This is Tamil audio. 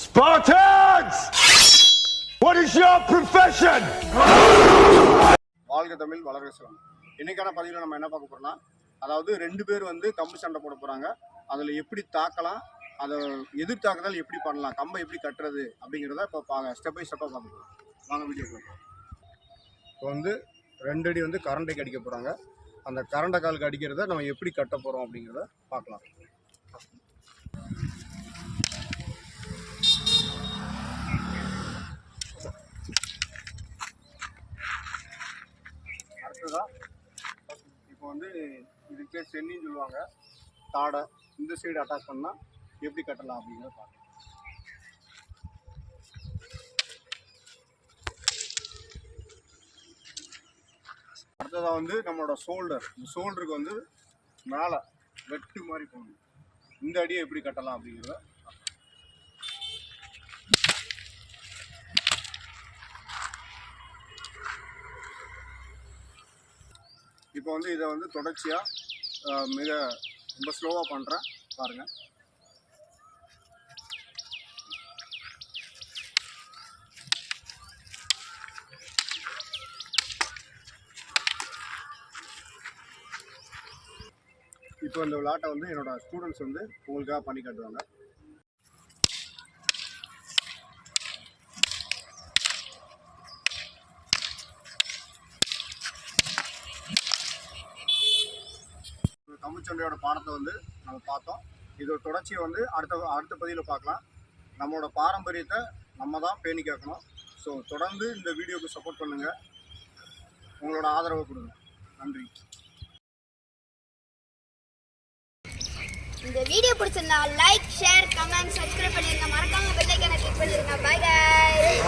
Spartans! What is your profession? வாழ்க தமிழ் வளர்க சிவம். இன்னைக்கான பதிவில் நம்ம என்ன பார்க்க போறோம்னா, அதாவது ரெண்டு பேர் வந்து கம்பு சண்டை போட போறாங்க. அதில் எப்படி தாக்கலாம், அதை எதிர்த்தாக்குதல் எப்படி பண்ணலாம், கம்பை எப்படி கட்டுறது அப்படிங்கிறத இப்போ ஸ்டெப் பை ஸ்டெப்பாக பார்த்துக்கலாம். வாங்க வீடியோ. இப்போ வந்து 2 அடி வந்து கரண்டைக்கு அடிக்க போகிறாங்க. அந்த கரண்டை காலுக்கு அடிக்கிறத நம்ம எப்படி கட்ட போகிறோம் அப்படிங்கிறத பார்க்கலாம். அடுத்ததான் இப்போ வந்து இதுக்கே சென்னின்னு சொல்லுவாங்க, தாடை இந்த சைடு அட்டாச் பண்ணால் எப்படி கட்டலாம் அப்படிங்கிறத பார்க்கலாம். அடுத்ததாக வந்து நம்மளோட ஷோல்டருக்கு வந்து மேலே வெட்டு மாதிரி போகணும். இந்த அடியை எப்படி கட்டலாம் அப்படிங்கிறத இப்போ வந்து இதை வந்து தொடர்ச்சியாக மிக ரொம்ப ஸ்லோவாக பண்ணுறேன் பாருங்கள். இப்போ இந்த விளையாட்டை வந்து என்னோட ஸ்டூடெண்ட்ஸ் வந்து உங்களுக்காக பண்ணி காட்டுவாங்க. கம்புச்சண்டையோட பாடத்தை வந்து நம்ம பார்த்தோம். இதோட தொடர்ச்சியை வந்து அடுத்த பதிவில் பார்க்கலாம். நம்மளோட பாரம்பரியத்தை நம்ம தான் பேணி கேட்கணும். ஸோ தொடர்ந்து இந்த வீடியோவுக்கு சப்போர்ட் பண்ணுங்கள், உங்களோட ஆதரவை கொடுங்க. நன்றி. இந்த வீடியோ பிடிச்சிருந்தா லைக், ஷேர், கமெண்ட், சப்ஸ்கிரைப் பண்ணிருங்க. மறக்காம பெல் ஐகானை கிளிக் பண்ணிருங்க. By guys.